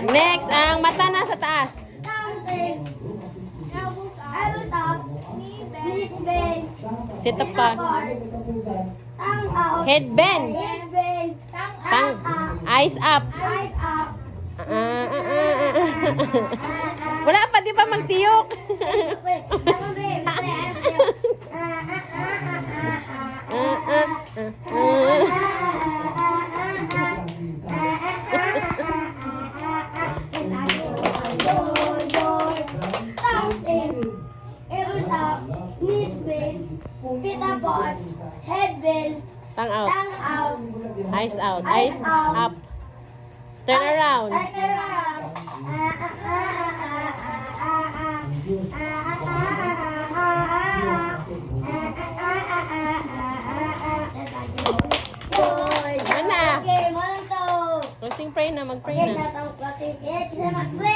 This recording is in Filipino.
Next, ang mata na sa taas. Thousand. Elbows up. Knees bend. Sit up pa. Tongue out. Head bend. Head bend. Tang, eyes up. Eyes up. Wala pa, di pa magtiyok. Wait, tama ba eh? Thumbs in. Elbows up. Knees bend. Feet apart. Head bend. Tang out. Tongue out. Eyes out. Eyes Eyes out. up. Turn around. Turn around. Ano na? Okay, one, two. Closing pray na. Mag-pray Okay, na. tatang closing it. Isa mag-pray.